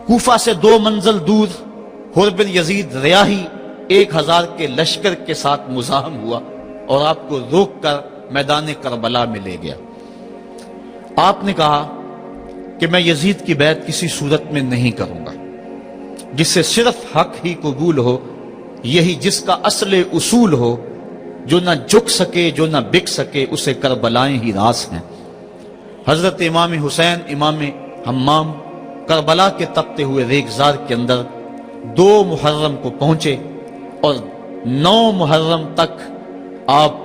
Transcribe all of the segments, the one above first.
کوفہ سے 2 منزل دور حر بن یزید ریاحی 1000 کے لشکر کے ساتھ مزاحم ہوا اور آپ کو روک کر میدان کربلا میں لے گیا۔ آپ نے کہا کہ میں یزید کی بیعت کسی صورت میں نہیں کروں گا، جس سے صرف حق ہی قبول ہو، یہی جس کا اصل اصول ہو، جو نہ جھک سکے جو نہ بک سکے، اسے کربلائیں ہی راس ہیں۔ حضرت امام حسین امام حمام کربلا کے تپتے ہوئے ریگزار کے اندر 2 محرم کو پہنچے اور 9 محرم تک آپ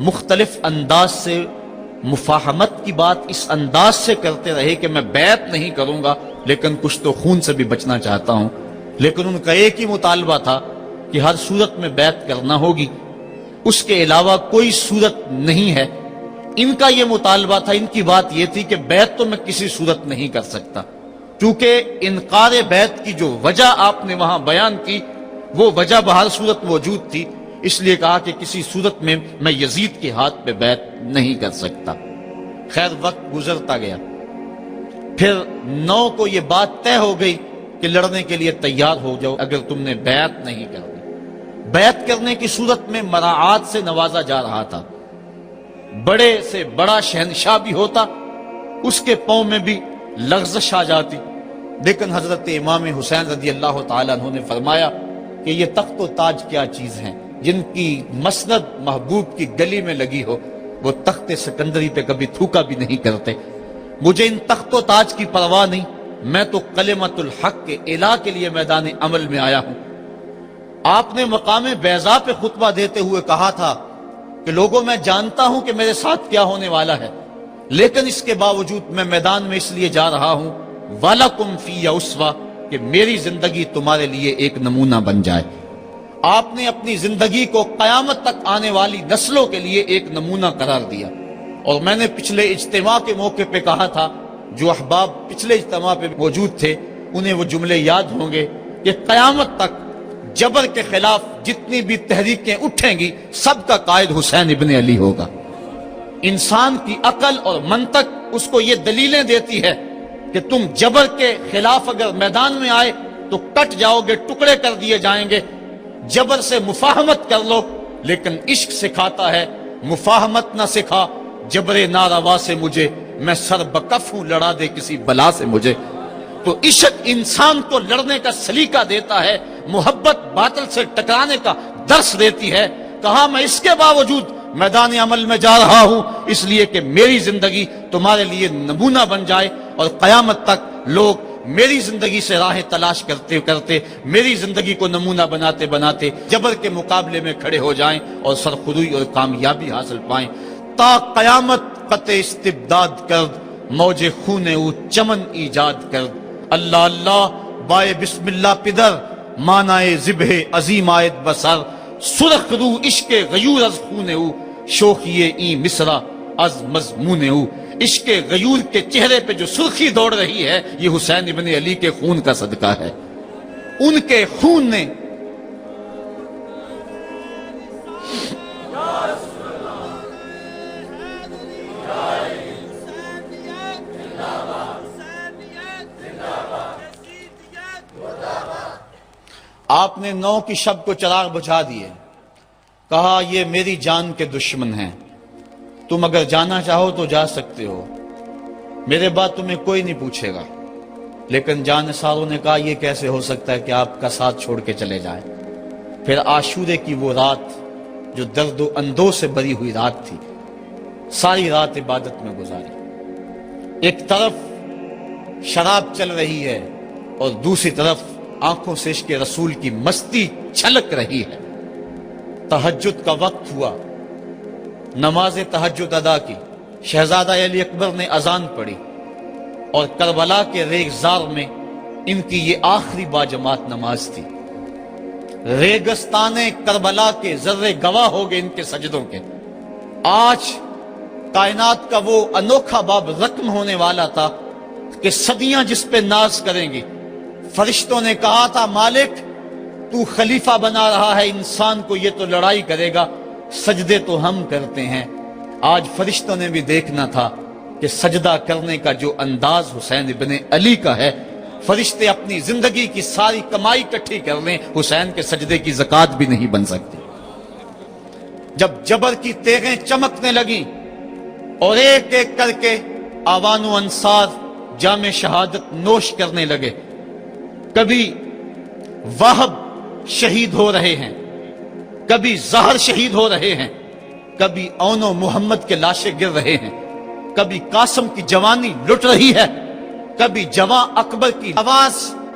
مختلف انداز سے مفاہمت کی بات اس انداز سے کرتے رہے کہ میں بیعت نہیں کروں گا لیکن کچھ تو خون سے بھی بچنا چاہتا ہوں، لیکن ان کا ایک ہی مطالبہ تھا کہ ہر صورت میں بیعت کرنا ہوگی، اس کے علاوہ کوئی صورت نہیں ہے۔ ان کا یہ مطالبہ تھا، ان کی بات یہ تھی کہ بیعت تو میں کسی صورت نہیں کر سکتا، کیونکہ انکار بیعت کی جو وجہ آپ نے وہاں بیان کی وہ وجہ بہر صورت موجود تھی، اس لیے کہا کہ کسی صورت میں میں یزید کے ہاتھ پہ بیعت نہیں کر سکتا۔ خیر وقت گزرتا گیا، پھر 9 کو یہ بات طے ہو گئی کہ لڑنے کے لیے تیار ہو جاؤ اگر تم نے بیعت نہیں کرنی۔ بیعت کرنے کی صورت میں مراعات سے نوازا جا رہا تھا، بڑے سے بڑا شہنشاہ بھی ہوتا اس کے پاؤں میں بھی لغزش آ جاتی، لیکن حضرت امام حسین رضی اللہ تعالیٰ عنہ نے فرمایا کہ یہ تخت و تاج کیا چیز ہیں، جن کی مسند محبوب کی گلی میں لگی ہو وہ تخت سکندری پہ کبھی تھوکا بھی نہیں کرتے، مجھے ان تخت و تاج کی پرواہ نہیں، میں تو کلمت الحق کے اعلیٰ کے لیے میدان عمل میں آیا ہوں۔ آپ نے مقام بیضا پہ خطبہ دیتے ہوئے کہا تھا کہ لوگوں میں جانتا ہوں کہ میرے ساتھ کیا ہونے والا ہے، لیکن اس کے باوجود میں میدان میں اس لیے جا رہا ہوں وَلَكُمْ فِيَّ أُسْوَةٌ کہ میری زندگی تمہارے لیے ایک نمونہ بن جائے۔ آپ نے اپنی زندگی کو قیامت تک آنے والی نسلوں کے لیے ایک نمونہ قرار دیا، اور میں نے پچھلے اجتماع کے موقع پہ کہا تھا، جو احباب پچھلے اجتماع پہ موجود تھے انہیں وہ جملے یاد ہوں گے کہ قیامت تک جبر کے خلاف جتنی بھی تحریکیں اٹھیں گی سب کا قائد حسین ابن علی ہوگا۔ انسان کی عقل اور منطق اس کو یہ دلیلیں دیتی ہے کہ تم جبر کے خلاف اگر میدان میں آئے تو کٹ جاؤ گے، ٹکڑے کر دیے جائیں گے۔ جبر سے مفاہمت کر لو، لیکن عشق سکھاتا ہے مفاہمت نہ سکھا، جبر ناروا سے مجھے، میں سر بکف ہوں، لڑا دے کسی بلا سے مجھے۔ تو عشق انسان کو لڑنے کا سلیقہ دیتا ہے، محبت باطل سے ٹکرانے کا درس دیتی ہے۔ کہا میں اس کے باوجود میدان عمل میں جا رہا ہوں اس لیے کہ میری زندگی تمہارے لیے نمونہ بن جائے، اور قیامت تک لوگ میری زندگی سے راہیں تلاش کرتے کرتے میری زندگی کو نمونہ بناتے بناتے جبر کے مقابلے میں کھڑے ہو جائیں اور سرخروئی اور کامیابی حاصل پائیں۔ تا قیامت قطع استبداد کرد، موج خون او چمن ایجاد کرد۔ اللہ اللہ بائے بسم اللہ پدر، مانائے ذبح عظیم آیت بسر۔ سرخ رو عشق غیور از خون او، شوخی این مصرع از مضمون او۔ عشق غیور کے چہرے پہ جو سرخی دوڑ رہی ہے یہ حسین ابن علی کے خون کا صدقہ ہے۔ ان کے خون نے آپ نے 9 کی شب کو چراغ بجھا دیے، کہا یہ میری جان کے دشمن ہیں، تم اگر جانا چاہو تو جا سکتے ہو، میرے بعد تمہیں کوئی نہیں پوچھے گا۔ لیکن جانثاروں نے کہا یہ کیسے ہو سکتا ہے کہ آپ کا ساتھ چھوڑ کے چلے جائیں۔ پھر عاشورے کی وہ رات جو درد و اندوہ سے بری ہوئی رات تھی، ساری رات عبادت میں گزاری۔ ایک طرف شراب چل رہی ہے اور دوسری طرف آنکھوں سے عشق رسول کی مستی چھلک رہی ہے۔ تہجد کا وقت ہوا، نماز تہجد ادا کی، شہزادہ علی اکبر نے اذان پڑھی، اور کربلا کے ریگزار میں ان کی یہ آخری باجماعت نماز تھی۔ ریگستان کربلا کے ذرے گواہ ہو گئے ان کے سجدوں کے۔ آج کائنات کا وہ انوکھا باب رقم ہونے والا تھا کہ صدیاں جس پہ ناز کریں گی۔ فرشتوں نے کہا تھا مالک تو خلیفہ بنا رہا ہے انسان کو، یہ تو لڑائی کرے گا، سجدے تو ہم کرتے ہیں۔ آج فرشتوں نے بھی دیکھنا تھا کہ سجدہ کرنے کا جو انداز حسین ابن علی کا ہے، فرشتے اپنی زندگی کی ساری کمائی اکٹھی کر لیں، حسین کے سجدے کی زکات بھی نہیں بن سکتی۔ جب جبر کی تیغیں چمکنے لگیں اور ایک ایک کر کے آوان و انصار جام شہادت نوش کرنے لگے، کبھی واہب شہید ہو رہے ہیں، کبھی زہر شہید ہو رہے ہیں، کبھی اون و محمد کے لاشیں گر رہے ہیں، کبھی قاسم کی جوانی لٹ رہی ہے، کبھی جواں اکبر کی آواز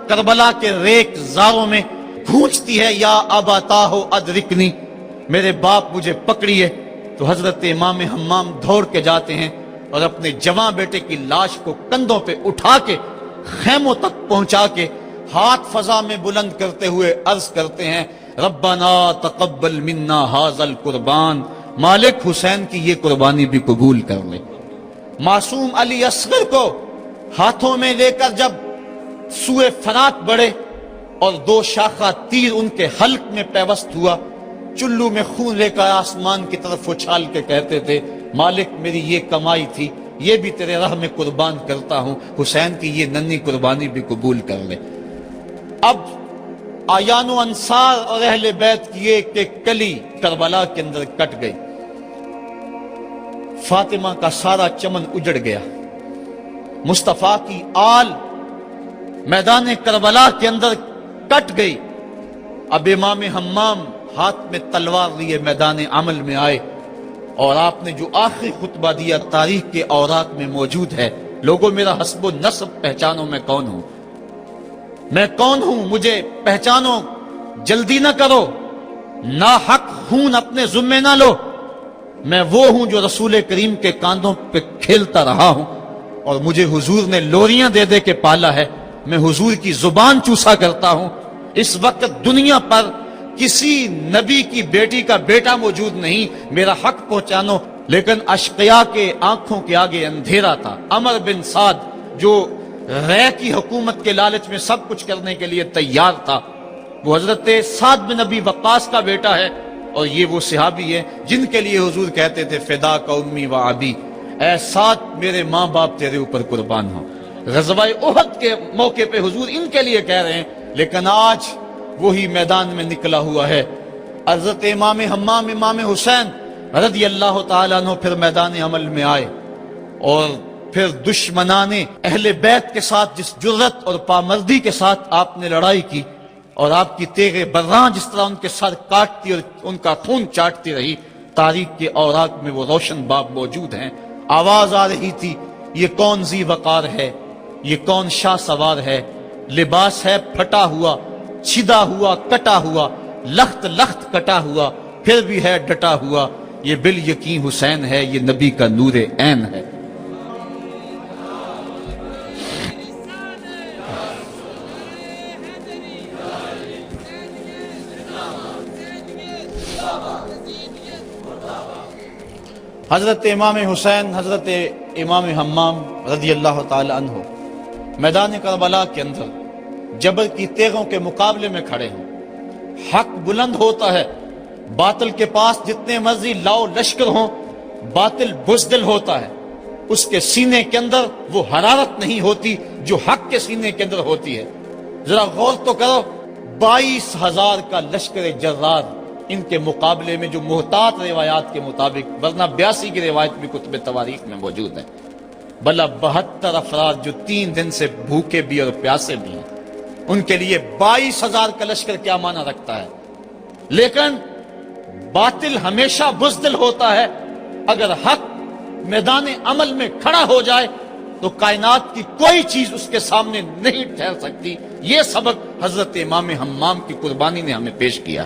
کربلا کے ریک زاروں میں گونجتی ہے، یا ابا ہو ادرکنی، میرے باپ مجھے پکڑیے۔ تو حضرت امام حمام دوڑ کے جاتے ہیں اور اپنے جواں بیٹے کی لاش کو کندھوں پہ اٹھا کے خیموں تک پہنچا کے ہاتھ فضا میں بلند کرتے ہوئے عرض کرتے ہیں، ربنا تقبل منا ھذا القربان، مالک حسین کی یہ قربانی بھی قبول کر لے۔ معصوم علی اصغر کو ہاتھوں میں لے کر جب سوئے فرات بڑھے اور 2 شاخہ تیر ان کے حلق میں پیوست ہوا، چلو میں خون لے کر آسمان کی طرف اچھال کے کہتے تھے، مالک میری یہ کمائی تھی، یہ بھی تیرے راہ میں قربان کرتا ہوں، حسین کی یہ ننھی قربانی بھی قبول کر لے۔ اب آیان و انصار اور اہل بیت کی ایک ایک کلی کربلا کے اندر کٹ گئی، فاطمہ کا سارا چمن اجڑ گیا، مصطفیٰ کی آل میدان کربلا کے اندر کٹ گئی۔ اب امام حمام ہاتھ میں تلوار لیے میدان عمل میں آئے اور آپ نے جو آخری خطبہ دیا تاریخ کے اوراق میں موجود ہے، لوگوں میرا حسب و نسب پہچانو، میں کون ہوں، میں کون ہوں، مجھے پہچانو، جلدی نہ کرو، ناحق خون اپنے ذمے نہ لو، میں وہ ہوں جو رسول کریم کے کاندھوں پہ کھیلتا رہا ہوں اور مجھے حضور نے لوریاں دے دے کے پالا ہے، میں حضور کی زبان چوسا کرتا ہوں۔ اس وقت دنیا پر کسی نبی کی بیٹی کا بیٹا موجود نہیں، میرا حق پہنچانو۔ لیکن اشقیاء کے آنکھوں کے آگے اندھیرا تھا۔ عمر بن سعد جو رے کی حکومت کے لالچ میں سب کچھ کرنے کے لیے تیار تھا، وہ حضرت سعد بن ابی وقاص کا بیٹا ہے، اور یہ وہ صحابی ہے جن کے لیے حضور کہتے تھے فدا کا امی و ابی، اے سعد میرے ماں باپ تیرے اوپر قربان ہوں۔ غزوہ احد کے موقع پہ حضور ان کے لیے کہہ رہے ہیں، لیکن آج وہی میدان میں نکلا ہوا ہے۔ حضرت امام حمام امام حسین رضی اللہ تعالیٰ عنہ پھر میدان عمل میں آئے، اور پھر دشمنان اہل بیت کے ساتھ جس جرت اور پامردی کے ساتھ آپ نے لڑائی کی، اور آپ کی تیغ براں جس طرح ان کے سر کاٹتی اور ان کا خون چاٹتی رہی، تاریخ کے اوراق میں وہ روشن باب موجود ہیں۔ آواز آ رہی تھی، یہ کون ذی وقار ہے، یہ کون شاہ سوار ہے، لباس ہے پھٹا ہوا، چھدا ہوا، کٹا ہوا، لخت لخت کٹا ہوا، پھر بھی ہے ڈٹا ہوا، یہ بال یقین حسین ہے، یہ نبی کا نور عین ہے۔ حضرت امام حسین حضرت امام حمام رضی اللہ تعالی عنہ میدان کربلا کے اندر جبر کی تیغوں کے مقابلے میں کھڑے ہیں۔ حق بلند ہوتا ہے، باطل کے پاس جتنے مرضی لاؤ لشکر ہوں، باطل بزدل ہوتا ہے، اس کے سینے کے اندر وہ حرارت نہیں ہوتی جو حق کے سینے کے اندر ہوتی ہے۔ ذرا غور تو کرو، 22,000 کا لشکر جرار ان کے مقابلے میں، جو محتاط روایات کے مطابق، ورنہ 82 کی روایت بھی کتب تواریخ میں موجود ہے، بلا 72 افراد جو 3 دن سے بھوکے بھی اور پیاسے بھی ہیں، ان کے لیے 22,000 کا لشکر کیا معنی رکھتا ہے۔ لیکن باطل ہمیشہ بزدل ہوتا ہے، اگر حق میدان عمل میں کھڑا ہو جائے تو کائنات کی کوئی چیز اس کے سامنے نہیں ٹھہر سکتی۔ یہ سبق حضرت امام حمام کی قربانی نے ہمیں پیش کیا۔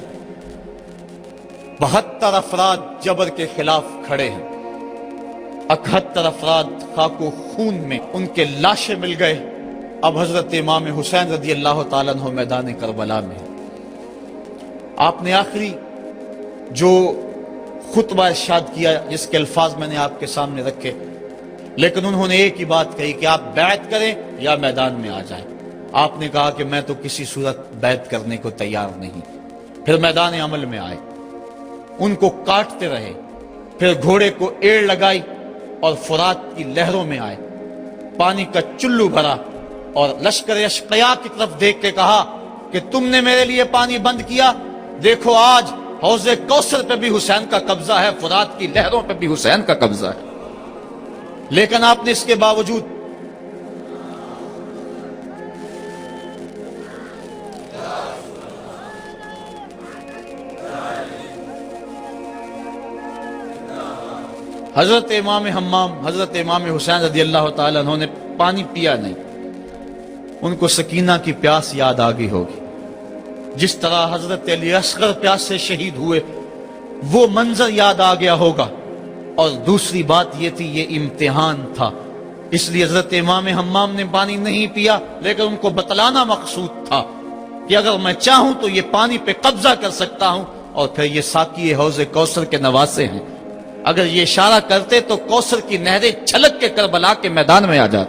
72 افراد جبر کے خلاف کھڑے ہیں، 71 افراد خاک و خون میں ان کے لاشیں مل گئے۔ اب حضرت امام حسین رضی اللہ تعالیٰ عنہ میدان کربلا میں، آپ نے آخری جو خطبہ ارشاد کیا، جس کے الفاظ میں نے آپ کے سامنے رکھے، لیکن انہوں نے ایک ہی بات کہی کہ آپ بیعت کریں یا میدان میں آ جائیں۔ آپ نے کہا کہ میں تو کسی صورت بیعت کرنے کو تیار نہیں۔ پھر میدان عمل میں آئے، ان کو کاٹتے رہے، پھر گھوڑے کو ایڑ لگائی اور فرات کی لہروں میں آئے، پانی کا چلو بھرا اور لشکر اشقیا کی طرف دیکھ کے کہا کہ تم نے میرے لیے پانی بند کیا، دیکھو آج حوض کوثر پہ بھی حسین کا قبضہ ہے، فرات کی لہروں پہ بھی حسین کا قبضہ ہے۔ لیکن آپ نے اس کے باوجود حضرت امام حمام، حضرت امام حسین رضی اللہ تعالیٰ عنہ نے پانی پیا نہیں۔ ان کو سکینہ کی پیاس یاد آ گئی ہوگی، جس طرح حضرت علی اصغر پیاس سے شہید ہوئے وہ منظر یاد آ گیا ہوگا۔ اور دوسری بات یہ تھی، یہ امتحان تھا، اس لیے حضرت امام حمام نے پانی نہیں پیا، لیکن ان کو بتلانا مقصود تھا کہ اگر میں چاہوں تو یہ پانی پہ قبضہ کر سکتا ہوں، اور پھر یہ ساقی حوض کوثر کے نواسے ہیں، اگر یہ اشارہ کرتے تو کوثر کی نہریں چھلک کے کربلا کے میدان میں آ جاتی۔